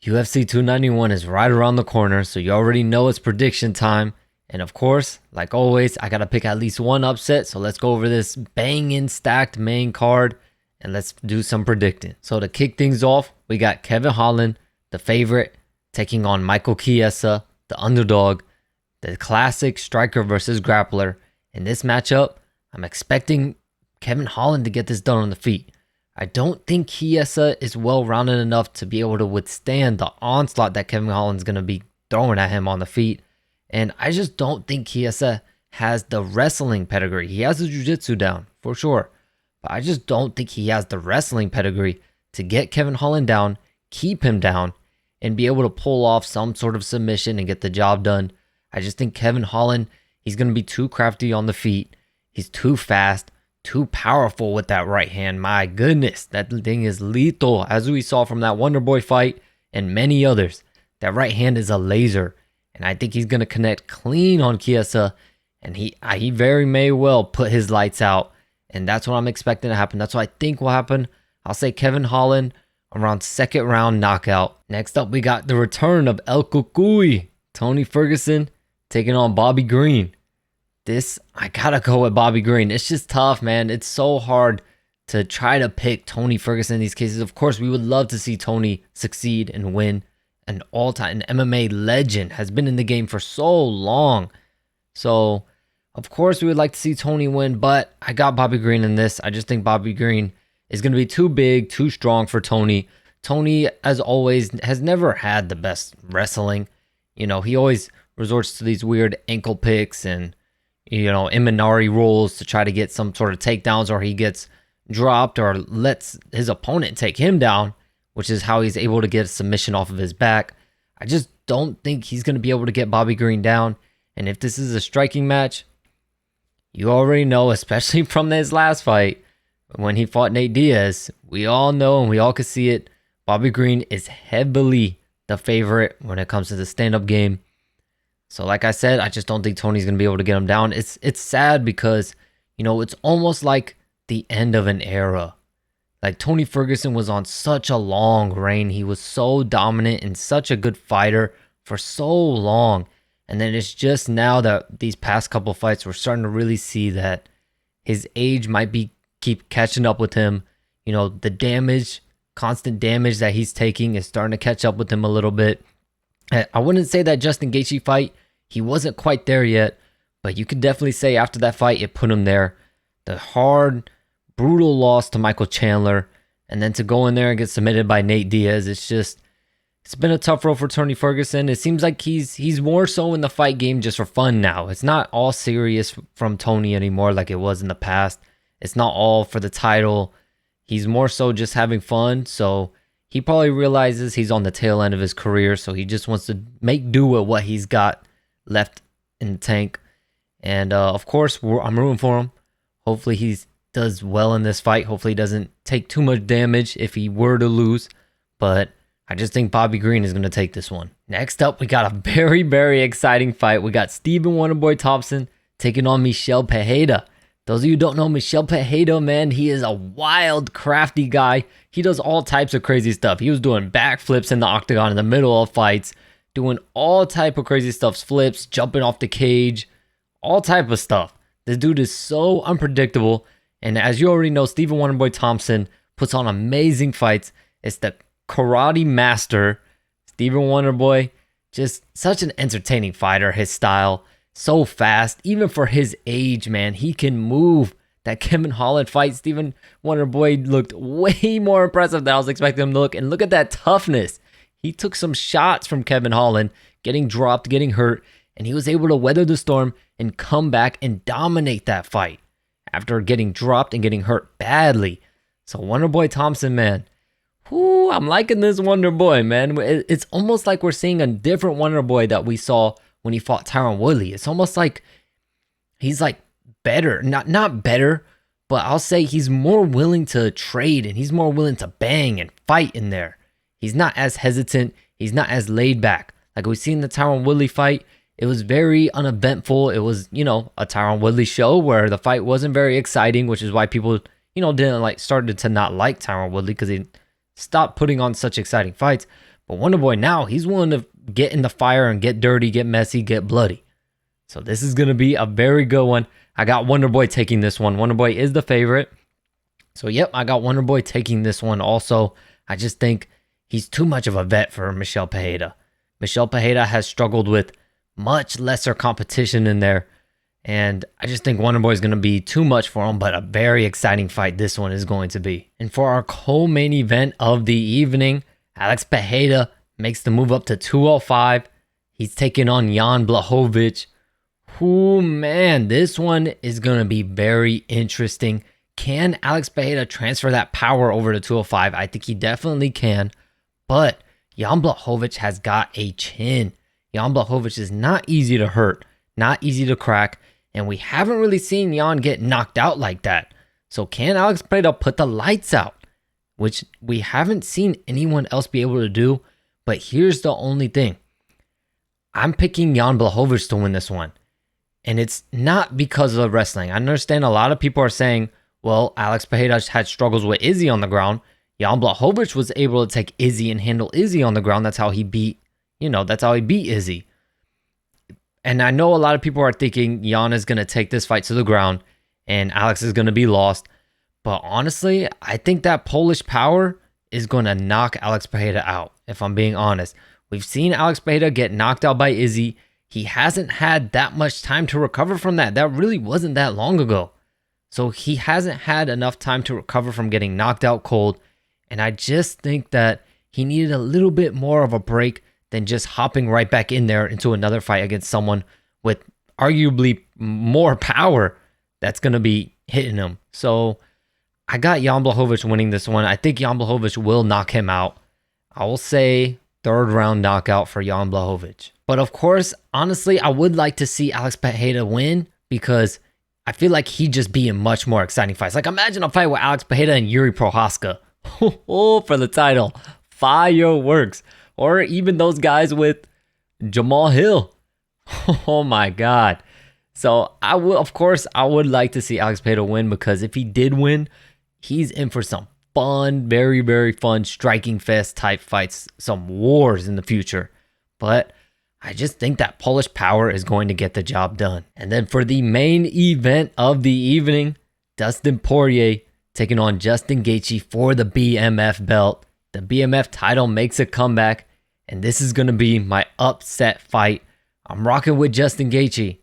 UFC 291 is right around the corner, so you already know it's prediction time. And of course, like always, I gotta pick at least one upset. So let's go over this banging stacked main card and let's do some predicting. So to kick things off, we got Kevin Holland, the favorite, taking on Michael Chiesa, the underdog, the classic striker versus grappler. In this matchup, I'm expecting Kevin Holland to get this done on the feet. I don't think Chiesa is well-rounded enough to be able to withstand the onslaught that Kevin Holland's going to be throwing at him on the feet. And I just don't think Chiesa has the wrestling pedigree. He has the jiu-jitsu down, for sure. But I just don't think he has the wrestling pedigree to get Kevin Holland down, keep him down, and be able to pull off some sort of submission and get the job done. I just think Kevin Holland, he's going to be too crafty on the feet. He's too fast, too powerful with that right hand. My goodness, that thing is lethal, as we saw from that Wonderboy fight and many others. That right hand is a laser, and I think he's going to connect clean on Chiesa, and he very may well put his lights out, and that's what I'm expecting to happen. That's what I think will happen. I'll say Kevin Holland around second round knockout. Next up, we got the return of El Cucuy, Tony Ferguson, taking on Bobby Green. I gotta go with Bobby Green. It's just tough, man. It's so hard to try to pick Tony Ferguson in these cases. Of course, we would love to see Tony succeed and win. An all-time MMA legend, has been in the game for so long. So, of course, we would like to see Tony win, but I got Bobby Green in this. I just think Bobby Green is going to be too big, too strong for Tony. Tony, as always, has never had the best wrestling. You know, he always resorts to these weird ankle picks and Imanari rolls to try to get some sort of takedowns, or he gets dropped or lets his opponent take him down, which is how he's able to get a submission off of his back. I just don't think he's going to be able to get Bobby Green down. And if this is a striking match, you already know, especially from his last fight, when he fought Nate Diaz, we all know and we all could see it, Bobby Green is heavily the favorite when it comes to the stand-up game. So like I said, I just don't think Tony's going to be able to get him down. It's sad because, it's almost like the end of an era. Like Tony Ferguson was on such a long reign. He was so dominant and such a good fighter for so long. And then it's just now that these past couple fights, we're starting to really see that his age might keep catching up with him. The constant damage that he's taking is starting to catch up with him a little bit. I wouldn't say that Justin Gaethje fight, he wasn't quite there yet, but you could definitely say after that fight, it put him there. The hard, brutal loss to Michael Chandler, and then to go in there and get submitted by Nate Diaz, it's been a tough road for Tony Ferguson. It seems like he's more so in the fight game just for fun now. It's not all serious from Tony anymore like it was in the past. It's not all for the title. He's more so just having fun, so he probably realizes he's on the tail end of his career, so he just wants to make do with what he's got left in the tank. And of course, I'm rooting for him. Hopefully he does well in this fight. Hopefully he doesn't take too much damage if he were to lose. But I just think Bobby Green is going to take this one. Next up, we got a very, very exciting fight. We got Stephen Wonderboy Thompson taking on Michel Pereira. Those of you who don't know Michel Pereira, man, he is a wild, crafty guy. He does all types of crazy stuff. He was doing backflips in the octagon in the middle of fights, doing all type of crazy stuff, flips, jumping off the cage, all type of stuff. This dude is so unpredictable. And as you already know, Stephen Wonderboy Thompson puts on amazing fights. It's the karate master, Stephen Wonderboy. Just such an entertaining fighter. His style, so fast. Even for his age, man, he can move. That Kevin Holland fight, Stephen Wonderboy looked way more impressive than I was expecting him to look. And look at that toughness. He took some shots from Kevin Holland, getting dropped, getting hurt, and he was able to weather the storm and come back and dominate that fight after getting dropped and getting hurt badly. So Wonderboy Thompson, man, I'm liking this Wonderboy, man. It's almost like we're seeing a different Wonderboy that we saw when he fought Tyron Woodley. It's almost like he's like better, not better, but I'll say he's more willing to trade and he's more willing to bang and fight in there. He's not as hesitant. He's not as laid back. Like we seen the Tyron Woodley fight, it was very uneventful. It was, a Tyron Woodley show where the fight wasn't very exciting, which is why people, started to not like Tyron Woodley because he stopped putting on such exciting fights. But Wonderboy now, he's willing to get in the fire and get dirty, get messy, get bloody. So this is going to be a very good one. I got Wonderboy taking this one. Wonderboy is the favorite. So yep, I got Wonderboy taking this one also. I just think he's too much of a vet for Michel Pereira. Michel Pereira has struggled with much lesser competition in there. And I just think Wonderboy is going to be too much for him, but a very exciting fight this one is going to be. And for our co-main event of the evening, Alex Pereira makes the move up to 205. He's taking on Jan Blachowicz. Ooh, man, this one is going to be very interesting. Can Alex Pereira transfer that power over to 205? I think he definitely can. But Jan Blachowicz has got a chin. Jan Blachowicz is not easy to hurt, not easy to crack. And we haven't really seen Jan get knocked out like that. So can Alex Pereira put the lights out? Which we haven't seen anyone else be able to do. But here's the only thing. I'm picking Jan Blachowicz to win this one. And it's not because of the wrestling. I understand a lot of people are saying, well, Alex Pereira had struggles with Izzy on the ground. Jan Blachowicz was able to take Izzy and handle Izzy on the ground. That's how he beat, that's how he beat Izzy. And I know a lot of people are thinking Jan is going to take this fight to the ground and Alex is going to be lost. But honestly, I think that Polish power is going to knock Alex Pereira out, if I'm being honest. We've seen Alex Pereira get knocked out by Izzy. He hasn't had that much time to recover from that. That really wasn't that long ago. So he hasn't had enough time to recover from getting knocked out cold. And I just think that he needed a little bit more of a break than just hopping right back in there into another fight against someone with arguably more power that's going to be hitting him. So I got Jan Blachowicz winning this one. I think Jan Blachowicz will knock him out. I will say third round knockout for Jan Blachowicz. But of course, honestly, I would like to see Alex Pereira win because I feel like he'd just be in much more exciting fights. Like imagine a fight with Alex Pereira and Yuri Prohaska. Oh, for the title. Fireworks. Or even those guys with Jamal Hill. Oh my God. So I would like to see Alex Pereira win because if he did win, he's in for some fun, very, very fun striking fest type fights, some wars in the future. But I just think that Polish power is going to get the job done. And then for the main event of the evening, Dustin Poirier taking on Justin Gaethje for the BMF belt. The BMF title makes a comeback, and this is going to be my upset fight. I'm rocking with Justin Gaethje.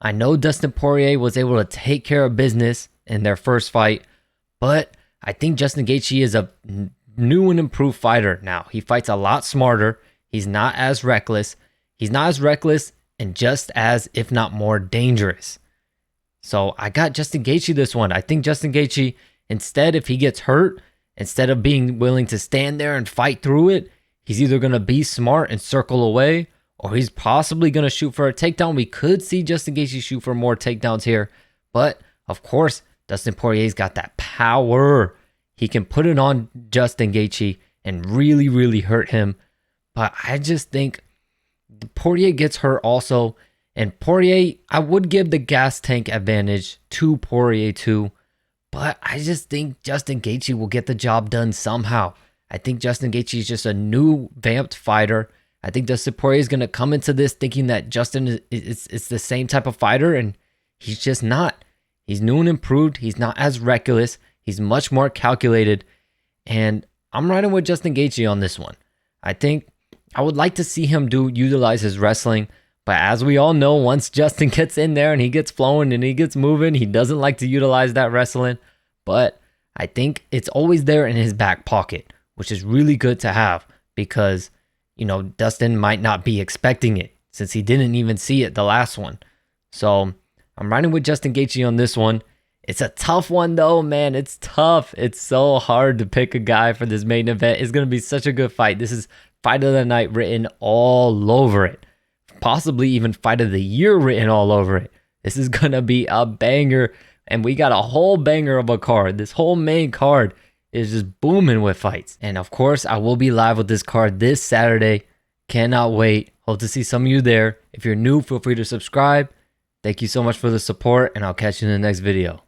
I know Dustin Poirier was able to take care of business in their first fight, but I think Justin Gaethje is a new and improved fighter now. He fights a lot smarter. He's not as reckless. He's not as reckless and just as, if not more, dangerous. So I got Justin Gaethje this one. I think Justin Gaethje, instead, if he gets hurt, instead of being willing to stand there and fight through it, he's either going to be smart and circle away, or he's possibly going to shoot for a takedown. We could see Justin Gaethje shoot for more takedowns here. But, of course, Dustin Poirier's got that power. He can put it on Justin Gaethje and really, really hurt him. But I just think Poirier gets hurt also. And Poirier, I would give the gas tank advantage to Poirier too. But I just think Justin Gaethje will get the job done somehow. I think Justin Gaethje is just a new vamped fighter. I think Dustin Poirier is going to come into this thinking that Justin is the same type of fighter, and he's just not. He's new and improved. He's not as reckless. He's much more calculated. And I'm riding with Justin Gaethje on this one. I think I would like to see him utilize his wrestling. But as we all know, once Justin gets in there and he gets flowing and he gets moving, he doesn't like to utilize that wrestling. But I think it's always there in his back pocket, which is really good to have because, Dustin might not be expecting it since he didn't even see it the last one. So I'm riding with Justin Gaethje on this one. It's a tough one though, man. It's tough. It's so hard to pick a guy for this main event. It's going to be such a good fight. This is fight of the night written all over it. Possibly even fight of the year written all over it. This is going to be a banger. And we got a whole banger of a card. This whole main card is just booming with fights. And of course, I will be live with this card this Saturday. Cannot wait. Hope to see some of you there. If you're new, feel free to subscribe. Thank you so much for the support, and I'll catch you in the next video.